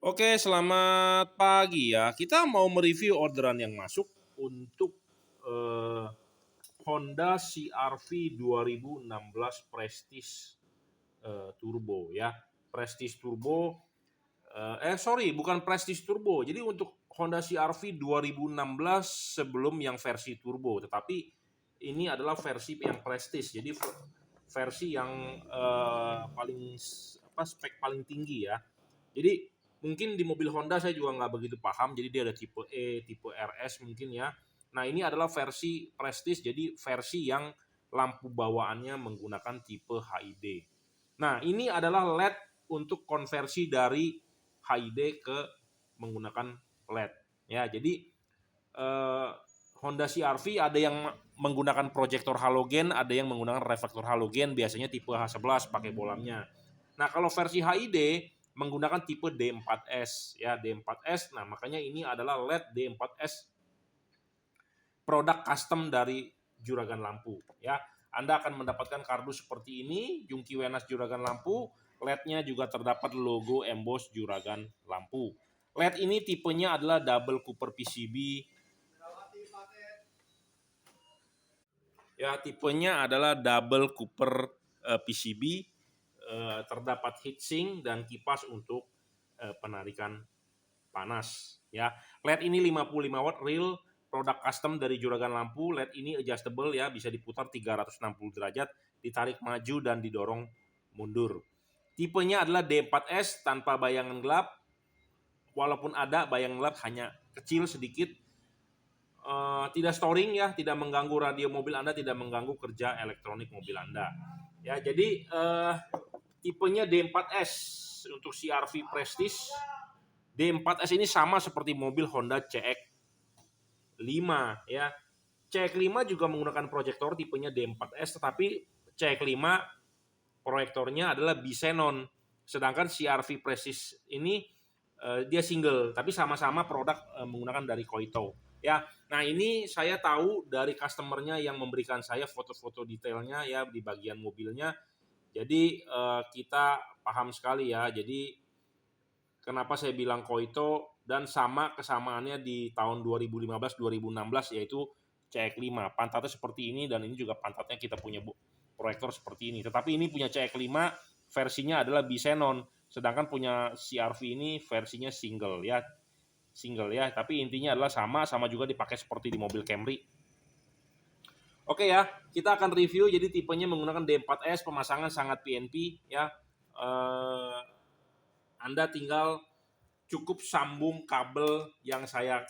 Oke, selamat pagi ya. Kita mau mereview orderan yang masuk untuk eh, Honda CR-V 2016 Prestige Turbo ya. Prestige Turbo, sorry, bukan Prestige Turbo. Jadi untuk Honda CR-V 2016 sebelum yang versi Turbo, tetapi ini adalah versi yang Prestige. Jadi versi yang paling spek paling tinggi ya. Jadi mungkin di mobil Honda saya juga nggak begitu paham, jadi dia ada tipe E, tipe RS mungkin ya. Nah ini adalah versi Prestige, jadi versi yang lampu bawaannya menggunakan tipe HID. Nah ini adalah LED untuk konversi dari HID ke menggunakan LED. Ya jadi eh, Honda CR-V ada yang menggunakan proyektor halogen, ada yang menggunakan reflektor halogen, biasanya tipe H11 pakai bolamnya. Nah, kalau versi HID menggunakan tipe D4S ya, D4S. Nah, makanya ini adalah LED D4S produk custom dari Juragan Lampu ya. Anda akan mendapatkan kardus seperti ini, Jungki Wenas Juragan Lampu, LED-nya juga terdapat logo emboss Juragan Lampu. LED ini tipenya adalah double Cooper PCB. Ya, tipenya adalah double Cooper PCB, terdapat heatsink dan kipas untuk penarikan panas. Ya, LED ini 55 watt real, produk custom dari Juragan Lampu. LED ini adjustable ya, bisa diputar 360 derajat, ditarik maju dan didorong mundur. Tipenya adalah D4S tanpa bayangan gelap. Walaupun ada bayangan gelap hanya kecil sedikit, tidak storing ya, tidak mengganggu radio mobil Anda, tidak mengganggu kerja elektronik mobil Anda. Ya, jadi tipenya D4S untuk CR-V Prestige. D4S ini sama seperti mobil Honda CX-5 ya. CX-5 juga menggunakan proyektor tipenya D4S, tetapi CX-5 proyektornya adalah Bisenon. Sedangkan CR-V Prestige ini dia single, tapi sama-sama produk menggunakan dari Koito. Ya, nah ini saya tahu dari customernya yang memberikan saya foto-foto detailnya ya di bagian mobilnya. Jadi kita paham sekali ya. Jadi kenapa saya bilang Koito dan sama kesamaannya di tahun 2015-2016 yaitu CX-5. Pantatnya seperti ini dan ini juga pantatnya kita punya proyektor seperti ini. Tetapi ini punya CX-5 versinya adalah Bisenon. Sedangkan punya CR-V ini versinya single ya. Single ya, tapi intinya adalah sama juga dipakai seperti di mobil Camry. Oke ya, kita akan review. Jadi tipenya menggunakan D4S, pemasangan sangat PNP ya. Anda tinggal cukup sambung kabel yang saya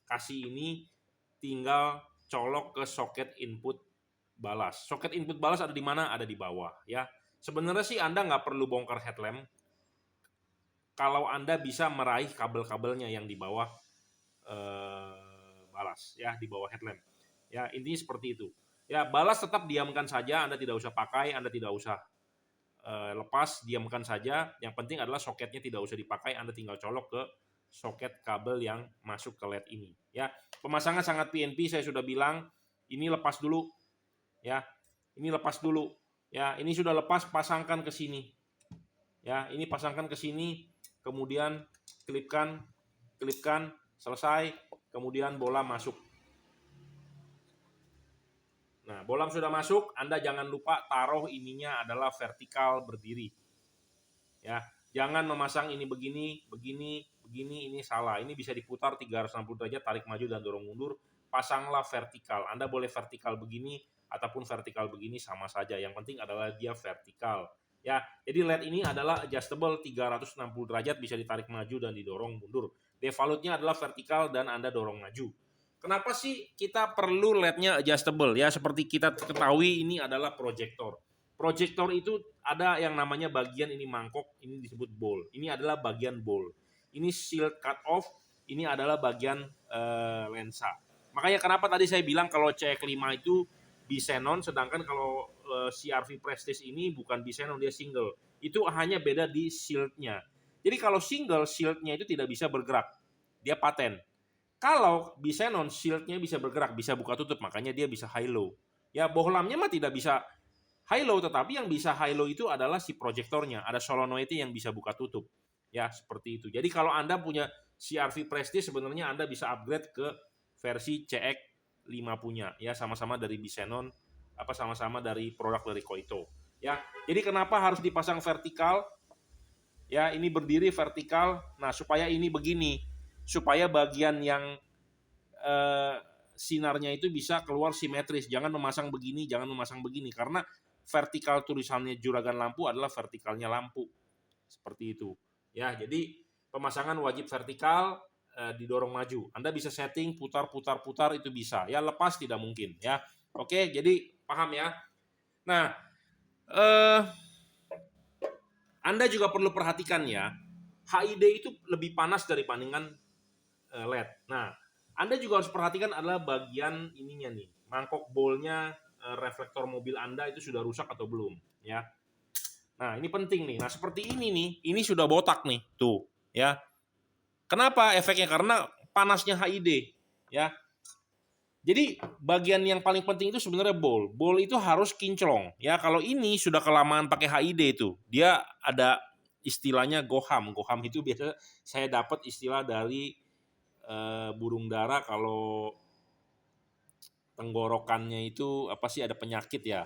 kasih ini, tinggal colok ke soket input balas. Soket input balas ada di mana? Ada di bawah ya. Sebenarnya sih Anda nggak perlu bongkar headlamp kalau Anda bisa meraih kabel-kabelnya yang di bawah balas ya, di bawah headlamp. Ya, intinya seperti itu. Ya, balas tetap diamkan saja, Anda tidak usah pakai, Anda tidak usah lepas, diamkan saja. Yang penting adalah soketnya tidak usah dipakai, Anda tinggal colok ke soket kabel yang masuk ke LED ini. Ya, pemasangan sangat PNP, saya sudah bilang. Ini lepas dulu, ya. Ini lepas dulu, ya. Ini sudah lepas, pasangkan ke sini. Ya, ini pasangkan ke sini, kemudian klipkan, selesai, kemudian bola masuk. Nah, bolam sudah masuk, Anda jangan lupa taruh ininya adalah vertikal berdiri. Ya, jangan memasang ini begini, ini salah. Ini bisa diputar 360 derajat, tarik maju dan dorong mundur. Pasanglah vertikal. Anda boleh vertikal begini ataupun vertikal begini sama saja. Yang penting adalah dia vertikal. Ya, jadi LED ini adalah adjustable 360 derajat, bisa ditarik maju dan didorong mundur. Devalutnya adalah vertikal dan Anda dorong maju. Kenapa sih kita perlu LED-nya adjustable? Ya, seperti kita ketahui ini adalah proyektor. Proyektor itu ada yang namanya bagian ini mangkok, ini disebut bowl. Ini adalah bagian bowl. Ini shield cut off, ini adalah bagian lensa. Makanya kenapa tadi saya bilang kalau CX-5 itu Bisenon, sedangkan kalau CR-V Prestige ini bukan Bisenon, dia single. Itu hanya beda di shieldnya. Jadi kalau single, shieldnya itu tidak bisa bergerak. Dia paten. Kalau Bisenon, shieldnya bisa bergerak, bisa buka tutup, makanya dia bisa high-low. Ya, bohlamnya mah tidak bisa high-low, tetapi yang bisa high-low itu adalah si proyektornya. Ada solenoid yang bisa buka tutup. Ya, seperti itu. Jadi kalau Anda punya CR-V Prestige, sebenarnya Anda bisa upgrade ke versi CX5 punya, ya, sama-sama dari Bisenon, sama-sama dari produk dari Koito. Ya, jadi kenapa harus dipasang vertikal? Ya, ini berdiri vertikal. Nah, supaya ini begini, supaya bagian yang eh, sinarnya itu bisa keluar simetris. Jangan memasang begini, jangan memasang begini, karena vertikal tulisannya juragan lampu adalah vertikalnya lampu. Seperti itu. Ya, jadi pemasangan wajib vertikal, didorong maju. Anda bisa setting putar-putar-putar itu bisa. Ya, lepas tidak mungkin ya. Oke, jadi paham ya. Nah, eh, Anda juga perlu perhatikan ya, HID itu lebih panas dibandingkan LED. Nah, Anda juga harus perhatikan adalah bagian ininya nih, mangkok bolnya, reflektor mobil Anda itu sudah rusak atau belum ya. Nah, ini penting nih. Nah, seperti ini nih, ini sudah botak nih, tuh ya. Kenapa efeknya? Karena panasnya HID ya. Jadi bagian yang paling penting itu sebenarnya bol. Bol itu harus kinclong ya. Kalau ini sudah kelamaan pakai HID itu, dia ada istilahnya goham. Goham itu biasa saya dapat istilah dari burung dara kalau tenggorokannya itu apa sih, ada penyakit ya.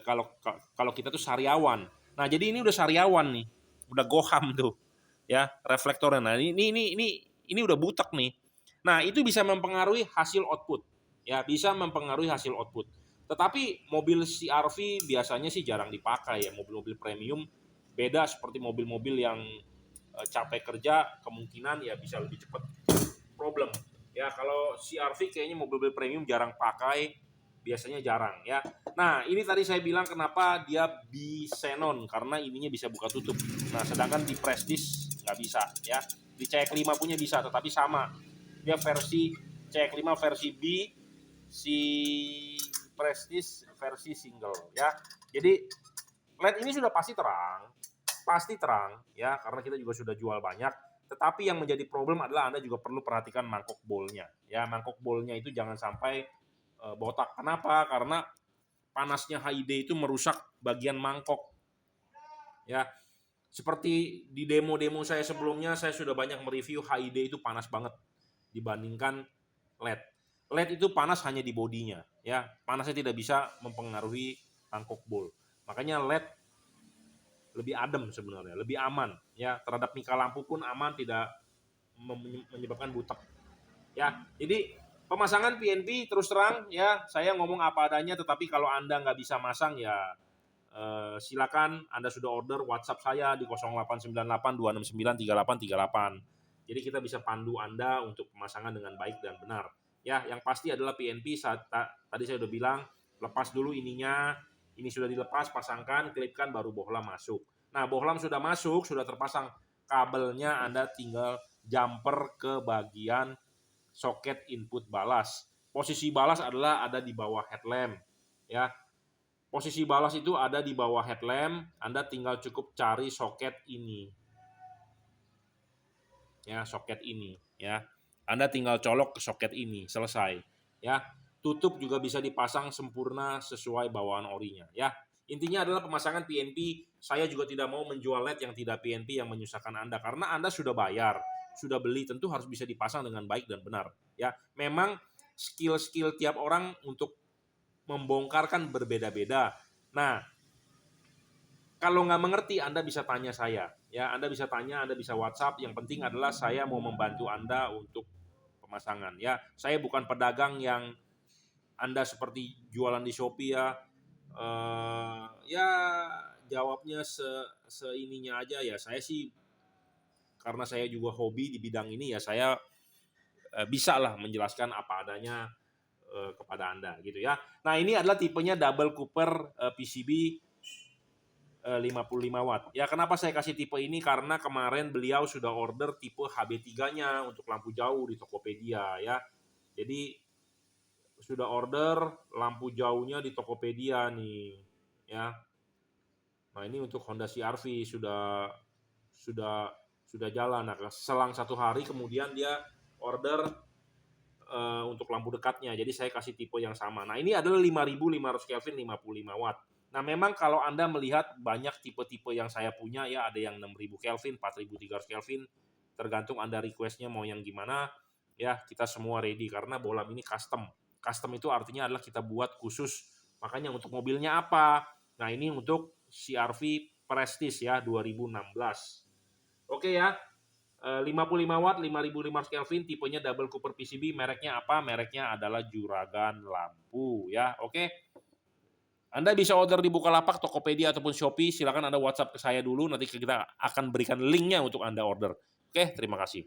Kalau kita tuh sariawan. Nah, jadi ini udah sariawan nih. Udah goham tuh. Ya, reflektornya. Nah, ini udah butek nih. Nah, itu bisa mempengaruhi hasil output. Ya, bisa mempengaruhi hasil output. Tetapi mobil CR-V biasanya sih jarang dipakai ya, mobil-mobil premium. Beda seperti mobil-mobil yang capek kerja, kemungkinan ya bisa lebih cepat problem. Ya, kalau CR-V kayaknya mobil-mobil premium jarang pakai, biasanya jarang ya. Nah, ini tadi saya bilang kenapa dia Bisenon, karena ininya bisa buka tutup. Nah, sedangkan di Prestige nggak bisa ya. Di CX5 punya bisa, tetapi sama. Dia versi CX5 versi B, si Prestige versi single ya. Jadi LED ini sudah pasti terang ya, karena kita juga sudah jual banyak. Tetapi yang menjadi problem adalah Anda juga perlu perhatikan mangkok bolnya. Ya, mangkok bolnya itu jangan sampai botak. Kenapa? Karena panasnya HID itu merusak bagian mangkok. Ya, seperti di demo-demo saya sebelumnya, saya sudah banyak mereview HID itu panas banget dibandingkan LED. LED itu panas hanya di bodinya, ya. Panasnya tidak bisa mempengaruhi mangkok bol. Makanya LED lebih adem sebenarnya, lebih aman, ya. Terhadap mika lampu pun aman, tidak menyebabkan butek. Ya, jadi pemasangan PNP terus terang ya, saya ngomong apa adanya, tetapi kalau Anda nggak bisa masang ya silakan, Anda sudah order, WhatsApp saya di 0898 269 3838. Jadi kita bisa pandu Anda untuk pemasangan dengan baik dan benar. Ya, yang pasti adalah PNP tadi saya udah bilang, lepas dulu ininya, ini sudah dilepas, pasangkan, klipkan, baru bohlam masuk. Nah, bohlam sudah masuk, sudah terpasang kabelnya, Anda tinggal jumper ke bagian soket input balas. Posisi balas adalah ada di bawah headlamp, ya. Posisi balas itu ada di bawah headlamp, Anda tinggal cukup cari soket ini. Ya, soket ini, ya. Anda tinggal colok ke soket ini, selesai. Ya. Tutup juga bisa dipasang sempurna sesuai bawaan orinya, ya. Intinya adalah pemasangan PNP, saya juga tidak mau menjual LED yang tidak PNP yang menyusahkan Anda, karena Anda sudah bayar, sudah beli, tentu harus bisa dipasang dengan baik dan benar. Ya, memang skill-skill tiap orang untuk membongkar kan berbeda-beda. Nah, kalau nggak mengerti, Anda bisa tanya saya. Ya, Anda bisa tanya, Anda bisa WhatsApp. Yang penting adalah saya mau membantu Anda untuk pemasangan. Ya, saya bukan pedagang yang Anda seperti jualan di Shopee ya. Ya jawabnya seininya aja ya. Saya sih karena saya juga hobi di bidang ini ya, saya bisa lah menjelaskan apa adanya kepada Anda gitu ya. Nah, ini adalah tipenya double Cooper PCB 55 watt. Ya, kenapa saya kasih tipe ini? Karena kemarin beliau sudah order tipe HB3-nya untuk lampu jauh di Tokopedia ya. Jadi sudah order lampu jauhnya di Tokopedia nih ya. Nah, ini untuk Honda CR-V sudah jalan. Nah, selang 1 hari kemudian dia order untuk lampu dekatnya. Jadi saya kasih tipe yang sama. Nah, ini adalah 5500 Kelvin 55 watt. Nah, memang kalau Anda melihat banyak tipe-tipe yang saya punya ya, ada yang 6000 Kelvin, 4300 Kelvin, tergantung Anda request-nya mau yang gimana, ya kita semua ready karena bohlam ini custom. Custom itu artinya adalah kita buat khusus. Makanya untuk mobilnya apa? Nah, ini untuk CR-V Prestige ya 2016. Oke ya. 55 watt, 5500 Kelvin, tipenya double cooper PCB, mereknya apa? Mereknya adalah Juragan Lampu ya. Oke. Anda bisa order di Bukalapak, Tokopedia ataupun Shopee. Silakan Anda WhatsApp ke saya dulu, nanti kita akan berikan linknya untuk Anda order. Oke, terima kasih.